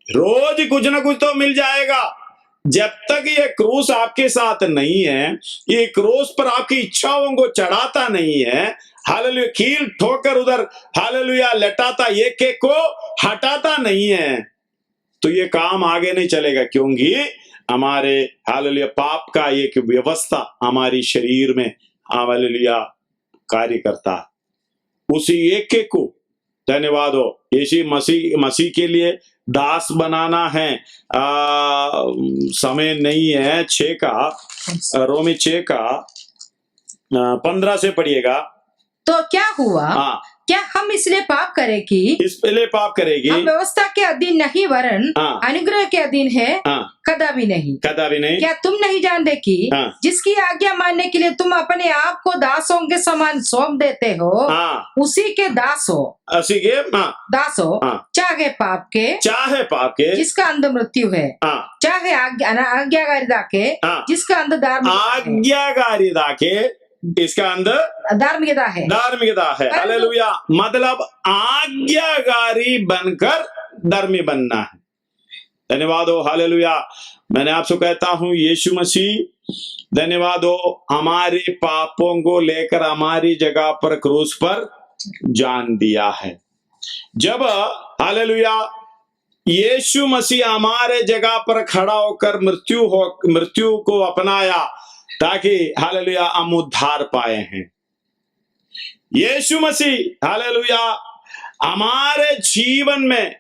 रोज कुछ ना कुछ तो मिल जाएगा। जब तक ये क्रूस आपके साथ नहीं है, ये क्रूस पर आपकी इच्छाओं को चढ़ाता नहीं है, हालेलुया, कील ठोकर उधर हालेलुया लटाता, एक एक को हटाता नहीं है, तो ये काम आगे नहीं चलेगा। क्योंकि हमारे हालेलुया पाप का एक व्यवस्था हमारी शरीर में हालेलुया कार्य करता है। उसी एक एक को धन्यवाद हो। यीशु मसीह के लिए दास बनाना है। समय नहीं है। 6 का रोमी 6 का 15 से पढ़िएगा। तो क्या हुआ? क्या हम इसलिए पाप करें कि हम व्यवस्था के अधीन नहीं वरन अनुग्रह के अधीन है? कदापि नहीं। क्या तुम नहीं जानते कि जिसकी आज्ञा मानने के लिए तुम अपने आप को दासों के समान सौंप देते हो, उसी के दास हो, चाहे पाप के जिसका अंत मृत्यु है, चाहे आज्ञाकारिता के जिसका अंत आज्ञाकारिता के इसका अंदर धार्मिकता है। हालेलुया। मतलब आज्ञाकारी बनकर धर्मी बनना है। धन्यवाद हो। हालेलुया। मैंने आपसे कहता हूं, यीशु मसीह धन्यवाद हो हमारे पापों को लेकर हमारी जगह पर क्रूस पर जान दिया है। जब हालेलुया यीशु मसीह हमारे जगह पर खड़ा होकर मृत्यु को अपनाया ताकि हालेलुया हम उद्धार पाए हैं। यीशु मसीह हालेलुया हमारे जीवन में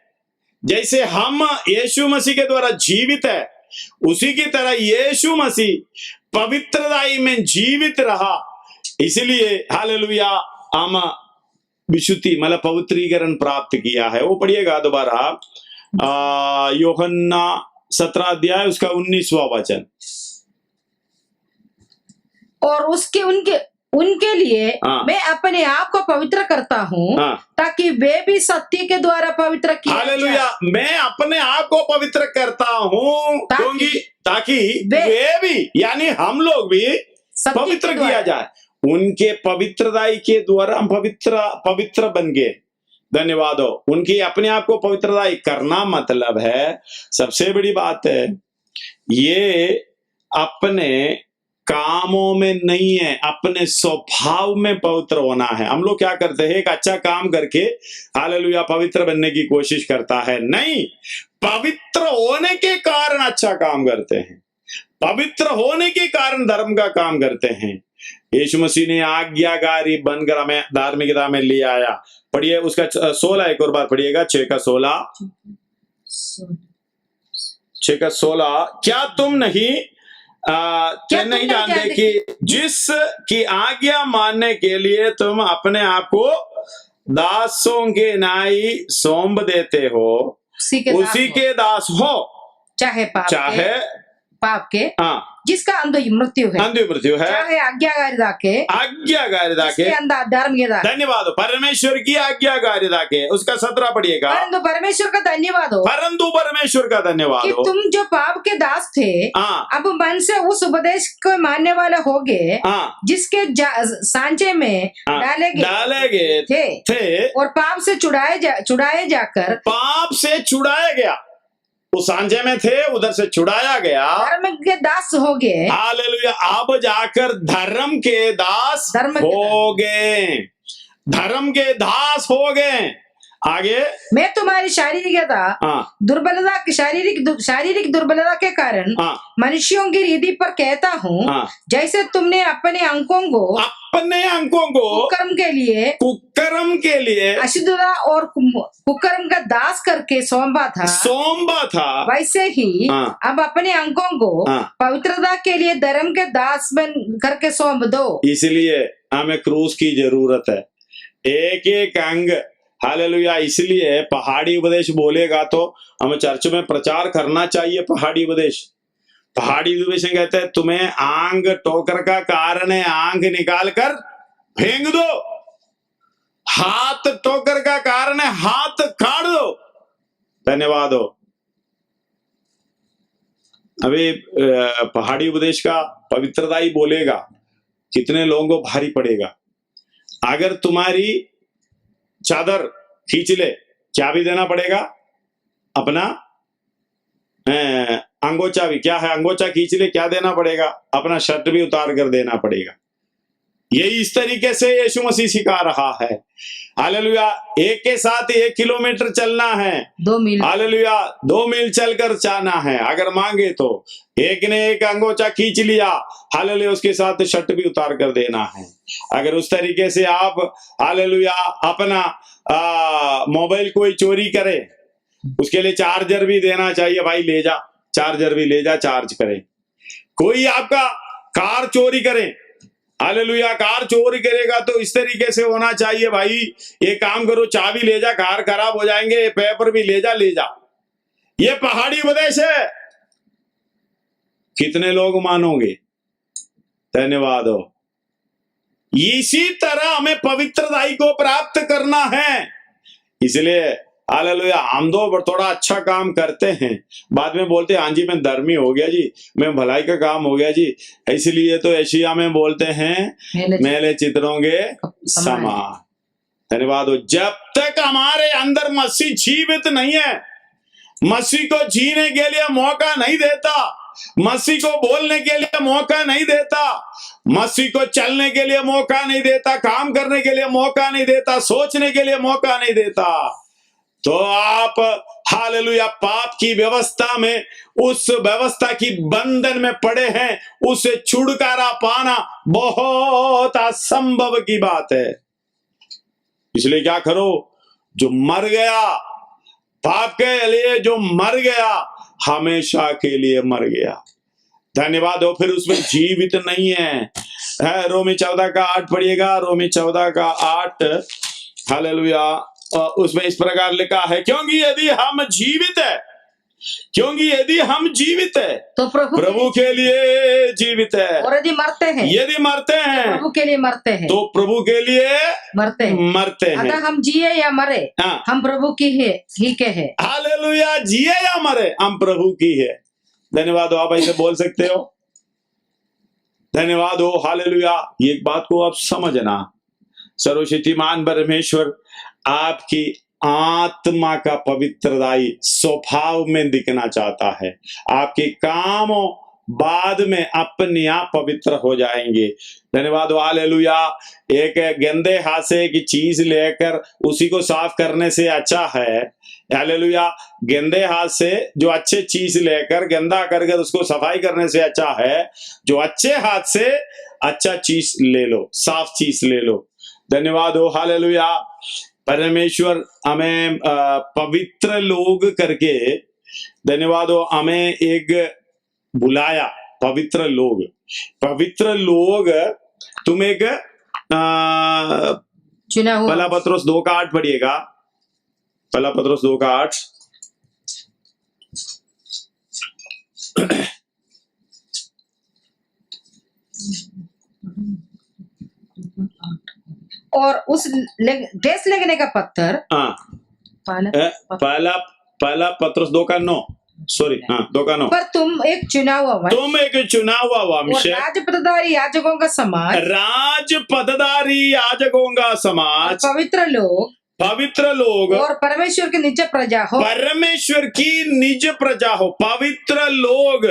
जैसे हम यीशु मसीह के द्वारा जीवित है, उसी की तरह यीशु मसीह पवित्रताई में जीवित रहा। इसलिए हालेलुया हम विशुद्धि मतलब पवित्रीकरण प्राप्त किया है। वो पढ़िएगा दोबारा, यूहन्ना 17 अध्याय उसका 19वां वचन। और उनके लिए मैं अपने आप को पवित्र करता हूँ ताकि वे भी सत्य के द्वारा पवित्र किया जाए। हालेलुया। मैं अपने आप को पवित्र करता हूँ ताकि वे भी यानी हम लोग भी पवित्र किया जाए। उनके पवित्रताई के द्वारा हम पवित्र बन गए। धन्यवाद हो। उनकी अपने आप को पवित्रताई करना मतलब है, सबसे बड़ी बात है, ये अपने कामों में नहीं है, अपने स्वभाव में पवित्र होना है। हम लोग क्या करते हैं, एक अच्छा काम करके हालेलुया पवित्र बनने की कोशिश करता है। नहीं, पवित्र होने के कारण अच्छा काम करते हैं, पवित्र होने के कारण धर्म का काम करते हैं। यीशु मसीह ने आज्ञाकारी बनकर हमें धार्मिकता में ले आया। पढ़िए उसका 16 एक और बार पढ़िएगा, 6 का 16। क्या तुम नहीं जानते कि जिसकी आज्ञा मानने के लिए तुम अपने आप को दासों के नाई सौंप देते हो, उसी के दास हो, चाहे पाप के, हाँ, जिसका अंत मृत्यु है, अंत मृत्यु है, चाहे आज्ञाकारिता के, आज्ञाकारिता के, जिसके अंदर अधर्मिकता है। धन्यवाद हो परमेश्वर की आज्ञाकारिता के, उसका 17 पढ़िएगा। परंतु परमेश्वर का धन्यवाद हो, परंतु परमेश्वर का धन्यवाद कि हो, तुम जो पाप के दास थे, हाँ, अब मन से उस उपदेश को मानने वाले हो गए, हाँ, जिसके सांचे में डाले गए थे, और पाप से छुड़ाए जाकर, पाप से छुड़ाया गया, उस सांचे में थे, उधर से छुड़ाया गया, धर्म के दास हो गए। हालेलुया। अब जाकर धर्म के दास हो गए, धर्म के दास हो गए। आगे, मैं तुम्हारी शारीरिक दुर्बलता के कारण मनुष्यों की रीति पर कहता हूँ, जैसे तुमने अपने अंगों को कुकर्म के लिए अशुद्धता और कुकर्म का दास करके सौंपा था, वैसे ही अब अपने अंगों को पवित्रता के लिए धर्म के दास बन करके सौंप दो। इसलिए हमें क्रूस की जरूरत है, एक एक अंग। हालेलुया। इसलिए पहाड़ी उपदेश बोलेगा तो हमें चर्च में प्रचार करना चाहिए। पहाड़ी उपदेश कहते हैं तुम्हें आंग टोकर का कारण है, आंग निकाल कर फेंक दो, हाथ टोकर का कारण है, हाथ काट दो। धन्यवाद हो। अभी पहाड़ी उपदेश का पवित्रता ही बोलेगा, कितने लोगों को भारी पड़ेगा। अगर तुम्हारी चादर खींच ले, क्या भी देना पड़ेगा, अपना अंगोचा भी, क्या है, अंगोचा खींच ले, क्या देना पड़ेगा, अपना शर्ट भी उतार कर देना पड़ेगा। यही इस तरीके से यीशु मसीह सिखा रहा है। हालेलुया। एक के साथ 1 किलोमीटर चलना है, 2 मील, हालेलुया, 2 मील चलकर जाना है। अगर मांगे तो एक ने एक अंगोचा खींच लिया, हालेलुया, उसके साथ शर्ट भी उतार कर देना है। अगर उस तरीके से आप, हालेलुया, अपना मोबाइल कोई चोरी करे, उसके लिए चार्जर भी देना चाहिए, भाई ले जा, चार्जर भी ले जा, चार्ज करे। कोई आपका कार चोरी करे, हालेलुया, कार चोरी करेगा तो इस तरीके से होना चाहिए, भाई ये काम करो, चाबी ले जा, कार खराब हो जाएंगे, पेपर भी ले जा। ये पहाड़ी उपदेश है। कितने लोग मानोगे? धन्यवाद हो। इसी तरह हमें पवित्रताई को प्राप्त करना है। इसलिए हालेलुया, हम दो थोड़ा अच्छा काम करते हैं, बाद में बोलते हैं हाँ जी मैं धर्मी हो गया जी, मैं भलाई का काम हो गया जी। इसलिए तो एशिया में बोलते हैं मेले चित्रों के समान। धन्यवाद हो। जब तक हमारे अंदर मसीह जीवित नहीं है, मसीह को जीने के लिए मौका नहीं देता, मसीह को बोलने के लिए मौका नहीं देता, मसीह को चलने के लिए मौका नहीं देता, काम करने के लिए मौका नहीं देता, सोचने के लिए मौका नहीं देता, तो आप हालेलुया पाप की व्यवस्था में, उस व्यवस्था की बंधन में पड़े हैं। उसे छुटकारा पाना बहुत असंभव की बात है। इसलिए क्या करो, जो मर गया पाप के लिए, जो मर गया हमेशा के लिए मर गया। धन्यवाद हो। फिर उसमें जीवित नहीं है। रोमी 14 का 8 पढ़िएगा, रोमी 14 का 8। हालेलुया। उसमें इस प्रकार लिखा है, क्योंकि यदि हम जीवित है तो प्रभु के लिए जीवित है, और यदि मरते हैं तो प्रभु के लिए मरते हैं, तो प्रभु के लिए मरते हैं। अतः हम जिए या मरे हम प्रभु की ही के हैं। हालेलुया। जिए या मरे हम प्रभु की है। धन्यवाद हो। आप ऐसे बोल सकते हो। धन्यवाद हो। हालेलुया। ये एक बात को आप समझना, सर्वशक्तिमान परमेश्वर आपकी आत्मा का पवित्रताई स्वभाव में दिखना चाहता है। आपके कामों बाद में अपने आप पवित्र हो जाएंगे। धन्यवाद। हालेलुया। एक गंदे हाथ से एक चीज लेकर उसी को साफ करने से अच्छा है, हालेलुया, गंदे हाथ से जो अच्छे चीज लेकर गंदा करके उसको सफाई करने से अच्छा है जो अच्छे हाथ से अच्छा चीज ले लो, साफ चीज ले लो। धन्यवाद हो। हालेलुया। परमेश्वर हमें पवित्र लोग करके, धन्यवाद हो, हमें एक बुलाया, पवित्र लोग। तुम एक चुना हुआ। पहला पत्रोस 2 का 8 पढ़िएगा। पहला पत्रोस 2 का 8। और उस गैस लगने का पत्थर पहला पत्रस 2:9 सॉरी 2:9 पर तुम एक चुना हुआ वंश, तुम एक चुना हुआ वंश, राजपदधारी याजकों का समाज, राजपदधारी याजकों का समाज, पवित्र लोग और परमेश्वर की निज प्रजा हो, परमेश्वर की निज प्रजा हो, पवित्र लोग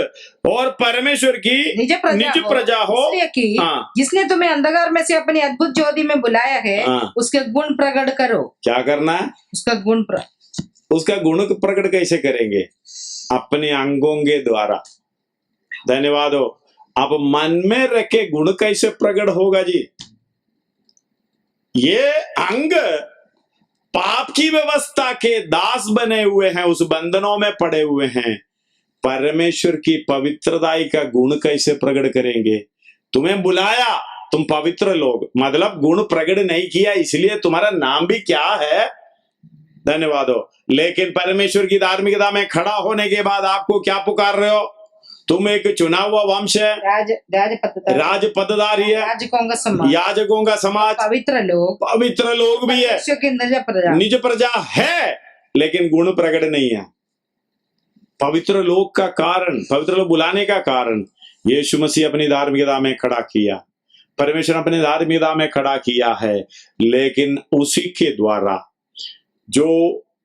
और परमेश्वर की निज प्रजा हो, इसलिए कि जिसने तुम्हें अंधकार में से अपनी अद्भुत ज्योति में बुलाया है, उसके गुण प्रकट करो। क्या करना है? उसका गुण प्रकट कैसे करेंगे? अपने अंगों के द्वारा। धन्यवाद हो। आप मन में रखे गुण कैसे प्रकट होगा जी? ये अंग पाप की व्यवस्था के दास बने हुए हैं, उस बंधनों में पड़े हुए हैं। परमेश्वर की पवित्रताई का गुण कैसे प्रकट करेंगे? तुम्हें बुलाया, तुम पवित्र लोग, मतलब गुण प्रकट नहीं किया, इसलिए तुम्हारा नाम भी क्या है? धन्यवाद हो। लेकिन परमेश्वर की धार्मिकता में खड़ा होने के बाद आपको क्या पुकार रहे हो? तुम एक चुना हुआ वंश है, राजपदधारी है, याजकों का समाज, पवित्र लोग भी है, निज प्रजा है, लेकिन गुण प्रकट नहीं है। पवित्र लोग का कारण, पवित्र लोग बुलाने का कारण यीशु मसीह अपनी धार्मिकता में खड़ा किया, परमेश्वर अपनी धार्मिकता में खड़ा किया है। लेकिन उसी के द्वारा जो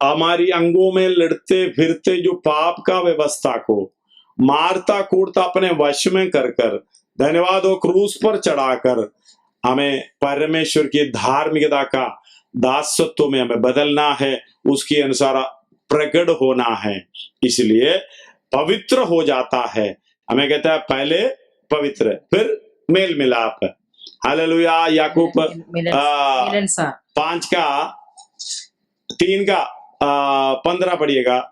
हमारी अंगों में लड़ते फिरते जो पाप का व्यवस्था को मारता कूटता अपने वश में कर कर, धन्यवाद हो, क्रूस पर चढ़ाकर हमें परमेश्वर की धार्मिकता का दासत्व में हमें बदलना है, उसके अनुसार प्रकट होना है। इसलिए पवित्र हो जाता है। हमें कहता है पहले पवित्र, फिर मेल मिलाप। हालेलुया। याकूब 5:3-15 पढ़िएगा।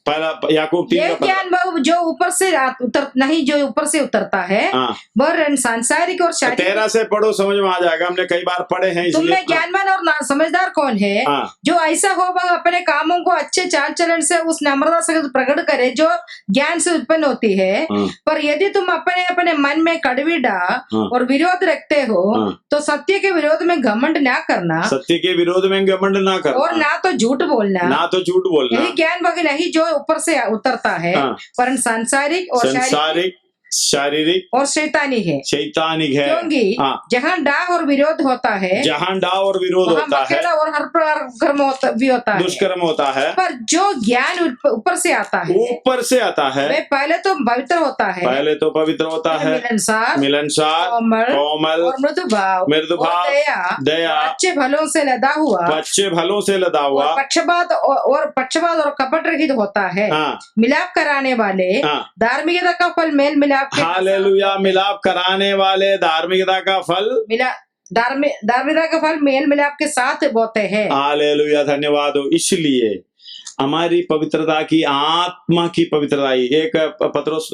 पहला याकूब 3 ये ज्ञान जो ऊपर से नहीं, जो ऊपर से उतरता है वह सांसारिक और शारीरिक। 13 से पढ़ो, समझ में आ जाएगा, हमने कई बार पढ़े हैं। तुम में ज्ञानवान और समझदार कौन है? जो ऐसा हो वह अपने कामों को अच्छे चाल चलन से उस नम्रता से प्रकट करे जो ज्ञान से उत्पन्न होती है। पर यदि तुम अपने अपने मन में कड़वी डाह और विरोध रखते हो तो सत्य के विरोध में घमंड ना करना, सत्य के विरोध में घमंड ना करना, और ना तो झूठ बोलना, यही ज्ञान वह नहीं जो ऊपर से उतरता है, पर सांसारिक और शारीरिक और शैतानिक है। क्योंकि जहाँ डाह और विरोध होता है, और हर प्रकार कर्म भी होता है, दुष्कर्म होता है। पर जो ज्ञान ऊपर से आता है, वे पहले तो पवित्र होता है, मिलनसार, कोमल और मृदु भाव, दया, अच्छे फलों से लदा हुआ, पक्षपात और कपट रहित होता है, मिलाप कराने वाले, धार्मिकता का फल मेल मिलाप। हालेलुया। मिलाप कराने वाले, धार्मिकता का फल, धार्मिकता का फल मेल मिलाप के साथ बोते हैं। हालेलुया। धन्यवाद हो। इसलिए हमारी पवित्रता की, आत्मा की पवित्रता, 1 पत्रोस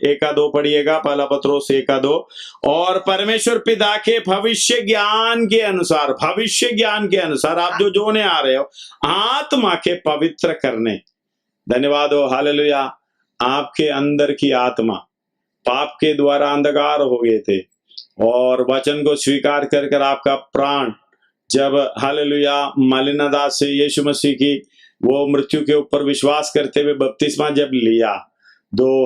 1-2 पढ़िएगा। पहला पत्रोस 1-2। और परमेश्वर पिता के भविष्य ज्ञान के अनुसार आप जो जोने आ रहे हो, आत्मा के पवित्र करने। धन्यवाद हो। हालेलुया। आपके अंदर की आत्मा पाप के द्वारा अंधकार हो गए थे, और वचन को स्वीकार कर कर आपका प्राण जब हालेलुया मलिनता से यीशु मसीह की वो मृत्यु के ऊपर विश्वास करते हुए बपतिस्मा जब लिया,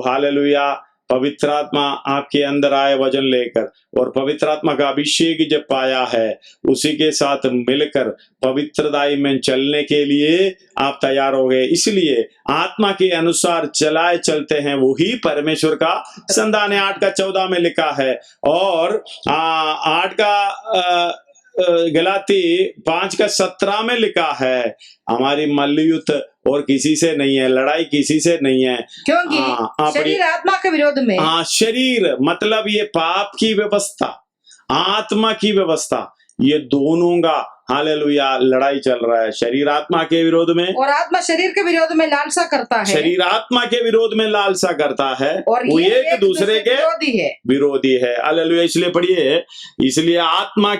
हालेलुया पवित्र आत्मा आपके अंदर आए वचन लेकर, और पवित्र आत्मा का अभिषेक जब पाया है, उसी के साथ मिलकर पवित्रताई में चलने के लिए आप तैयार हो गए। इसलिए आत्मा के अनुसार चलाए चलते हैं, वही परमेश्वर का संतान है। 8:14 में लिखा है, और 5:17 में लिखा है, हमारी मल्लयुद्ध और किसी से नहीं है, लड़ाई किसी से नहीं है, क्योंकि शरीर आत्मा के विरोध में। शरीर मतलब ये पाप की व्यवस्था, आत्मा की व्यवस्था, ये दोनों का हालेलुया लड़ाई चल रहा है। शरीर आत्मा के विरोध में, और आत्मा शरीर के विरोध में लालसा करता है। शरीर आत्मा के विरोध में लालसा करता है, और वो एक दूसरे के विरोधी है। हालेलुया। इसलिए पढ़िए, इसलिए आत्मा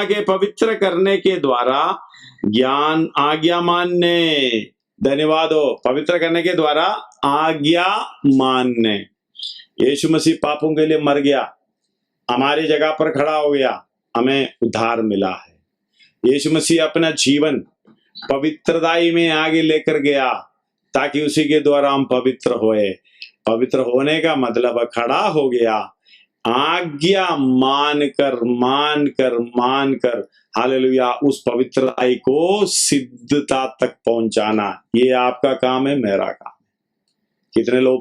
के पवित्र करने के द्वारा ज्ञान आज्ञा मानने। धन्यवाद हो। पवित्र करने के द्वारा आज्ञा मानने। यीशु मसीह पापों के लिए मर गया, हमारी जगह पर खड़ा हो गया, हमें उद्धार मिला है। यीशु मसीह अपना जीवन पवित्रताई में आगे लेकर गया ताकि उसी के द्वारा हम पवित्र होए। पवित्र होने का मतलब खड़ा हो गया, आज्ञा मानकर हालेलुया उस पवित्रताई को सिद्धता तक पहुंचाना। ये आपका काम है, मेरा काम है। कितने लोग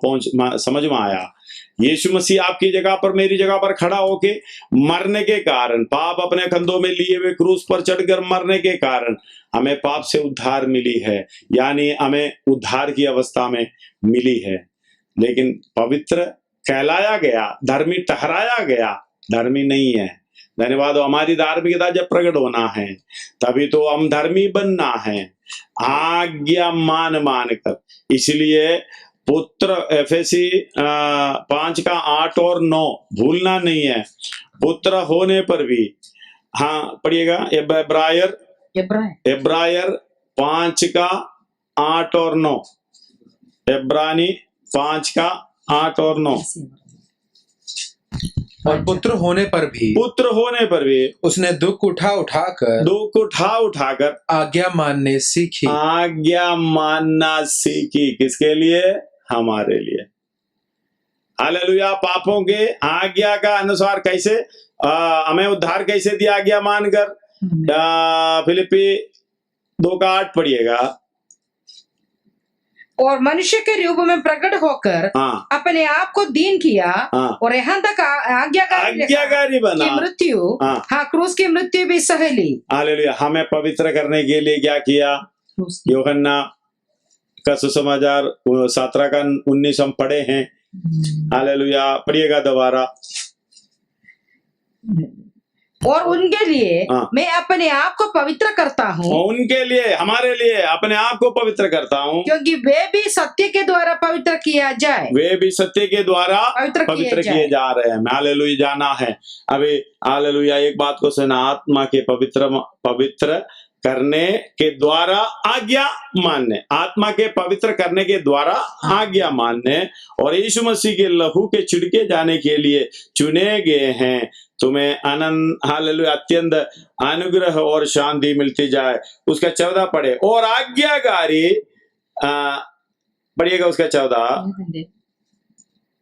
समझ में आया? यीशु मसीह आपकी जगह पर, मेरी जगह पर खड़ा होके मरने के कारण, पाप अपने कंधों में लिए हुए क्रूस पर चढ़कर मरने के कारण हमें पाप से उद्धार मिली है, यानी हमें उद्धार की अवस्था में मिली है। लेकिन पवित्र कहलाया गया, धर्मी ठहराया गया, धर्मी नहीं है। धन्यवाद। हमारी धार्मिकता जब प्रकट होना है तभी तो हम धर्मी बनना है, आज्ञा मान कर। इसलिए पुत्र, एफेसी 5 का 8 और 9 भूलना नहीं है। पुत्र होने पर भी, हाँ पढ़िएगा, इब्रायर 5 का 8 और 9, इब्रानी 5 का 8 और 9। और पुत्र होने पर भी उसने दुख उठाकर आज्ञा मानना सीखी। किसके लिए? हमारे लिए। हालेलुया। पापों के आज्ञा का अनुसार कैसे हमें उद्धार कैसे दिया? आज्ञा मानकर। फिलिप्पी 2 का 8 पढ़िएगा। और मनुष्य के रूप में प्रकट होकर अपने आप को दीन किया और यहाँ तक आज्ञाकारी बना की मृत्यु, क्रूस की मृत्यु भी सह ली। हालेलुया। हमें पवित्र करने के लिए क्या किया? यूहन्ना का सुसमाचार 17 का 19 हम पढ़े हैं। हालेलुया। पढ़िएगा दोबारा। और उनके लिए मैं अपने आप को पवित्र करता हूँ। उनके लिए, हमारे लिए अपने आप को पवित्र करता हूँ, क्योंकि वे भी सत्य के द्वारा पवित्र किया जाए। वे भी सत्य के द्वारा पवित्र किए जा रहे हैं। हालेलुया। जाना है अभी। हालेलुया। एक बात को सुना, आत्मा के पवित्र करने के द्वारा आज्ञा मानने, आत्मा के पवित्र करने के द्वारा आज्ञा मानने और यीशु मसीह के लहू के छिड़के जाने के लिए चुने गए हैं। तुम्हें आनंद, हालेलुया, अत्यंत अनुग्रह और शांति मिलती जाए। उसका 14 पढ़े। और आज्ञाकारी, पढ़िएगा उसका 14,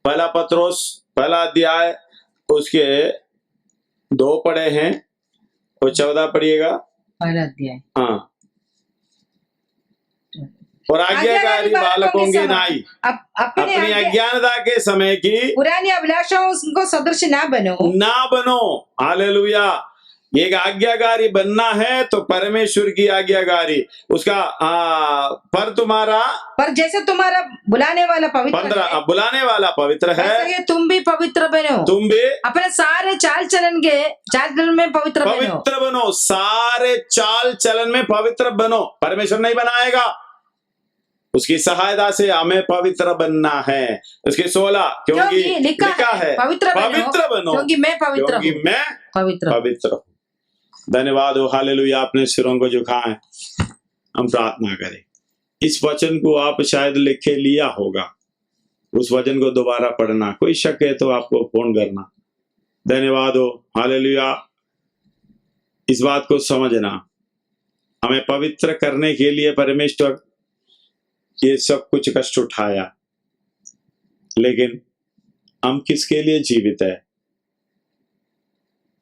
पहला पत्रोस 1 अध्याय उसके 2 पढ़े हैं और 14 पढ़िएगा। हाँ। और आज्ञाकारी बालकों के नाई अपनी अज्ञानता के समय की पुरानी अभिलाषाओं को सदृश ना बनो। हालेलुया। एक आज्ञाकारी बनना है तो परमेश्वर की आज्ञाकारी, उसका पर जैसे तुम्हारा बुलाने वाला पवित्र है, तुम भी पवित्र बनो। तुम भी अपने सारे चाल चलन में पवित्र बनो। सारे चाल चलन में पवित्र बनो। परमेश्वर नहीं बनाएगा, उसकी सहायता से हमें पवित्र बनना है। उसके 16, क्योंकि लिखा है पवित्र बनो क्योंकि मैं पवित्र हूँ। धन्यवाद हो। हालेलुया। अपने सिरों को झुकाएं, हम प्रार्थना करें। इस वचन को आप शायद लिखे लिया होगा, उस वचन को दोबारा पढ़ना। कोई शक है तो आपको फोन करना। धन्यवाद हो। हालेलुया। इस बात को समझना, हमें पवित्र करने के लिए परमेश्वर ये सब कुछ कष्ट उठाया, लेकिन हम किसके लिए जीवित है?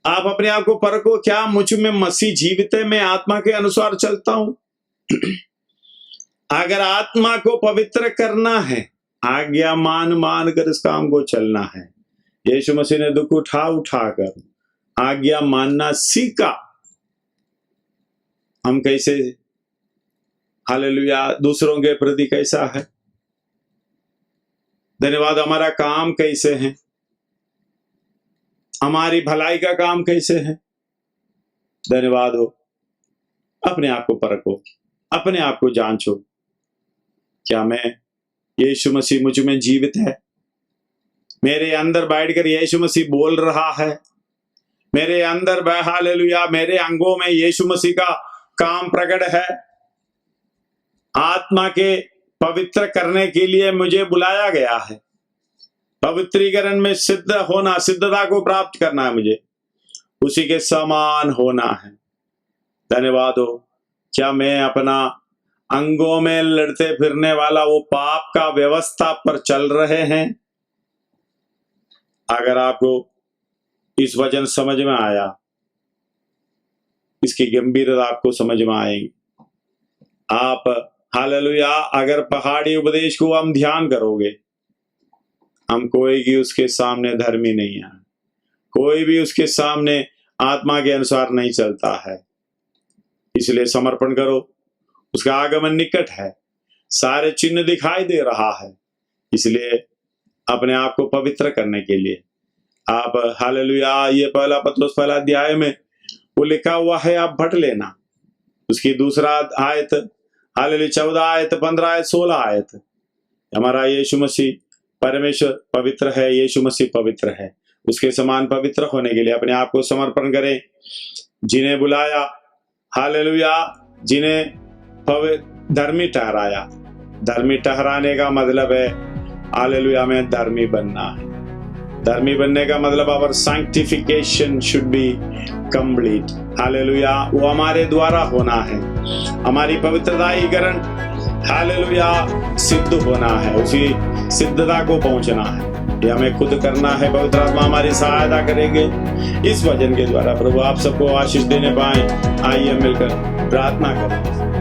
आप अपने आप को परखो, क्या मुझ में मसीह जीवित है? मैं आत्मा के अनुसार चलता हूं? अगर आत्मा को पवित्र करना है, आज्ञा मान कर इस काम को चलना है। यीशु मसीह ने दुख उठा कर आज्ञा मानना सीखा। हम कैसे, हालेलुया, दूसरों के प्रति कैसा है? धन्यवाद। हमारा काम कैसे है? हमारी भलाई का काम कैसे है? धन्यवाद हो। अपने आप को परखो, अपने आप को जांचो। क्या मैं, यीशु मसीह मुझ में जीवित है? मेरे अंदर बैठकर यीशु मसीह बोल रहा है? मेरे अंदर, हालेलुया, मेरे अंगों में यीशु मसीह का काम प्रकट है? आत्मा के पवित्र करने के लिए मुझे बुलाया गया है। पवित्रीकरण में सिद्ध होना, सिद्धता को प्राप्त करना है मुझे, उसी के समान होना है। धन्यवाद हो। क्या मैं अपना अंगों में लड़ते फिरने वाला वो पाप का व्यवस्था पर चल रहे हैं? अगर आपको इस वचन समझ में आया, इसकी गंभीरता आपको समझ में आएगी। आप हालेलुया, अगर पहाड़ी उपदेश को हम ध्यान करोगे, हम कोई भी उसके सामने धर्मी नहीं है, कोई भी उसके सामने आत्मा के अनुसार नहीं चलता है। इसलिए समर्पण करो, उसका आगमन निकट है, सारे चिन्ह दिखाई दे रहा है। इसलिए अपने आप को पवित्र करने के लिए आप हालेलुया, ये पहला पत्रोस पहला अध्याय में वो लिखा हुआ है, आप भट लेना। उसकी दूसरा आयत हालेलुया 14 आयत 15 आयत 16 आयत, हमारा यीशु मसीह परमेश्वर पवित्र है, यीशु मसीह पवित्र है। उसके समान पवित्र होने के लिए अपने आप को समर्पण करें। जिन्हें बुलाया हालेलुया, जिन्हें धर्मी ठहराया, धर्मी ठहराने का मतलब है हालेलुया में धर्मी बनना है। धर्मी बनने का मतलब our sanctification should be complete. Hallelujah, वो हमारे द्वारा होना है, हमारी पवित्रताईकरण हालेलुया सिद्ध होना है, उसी सिद्धता को पहुंचना है। ये हमें खुद करना है, पवित्र आत्मा हमारी सहायता करेंगे इस वचन के द्वारा। प्रभु आप सबको आशीष देने पाए। आइए मिलकर प्रार्थना करें।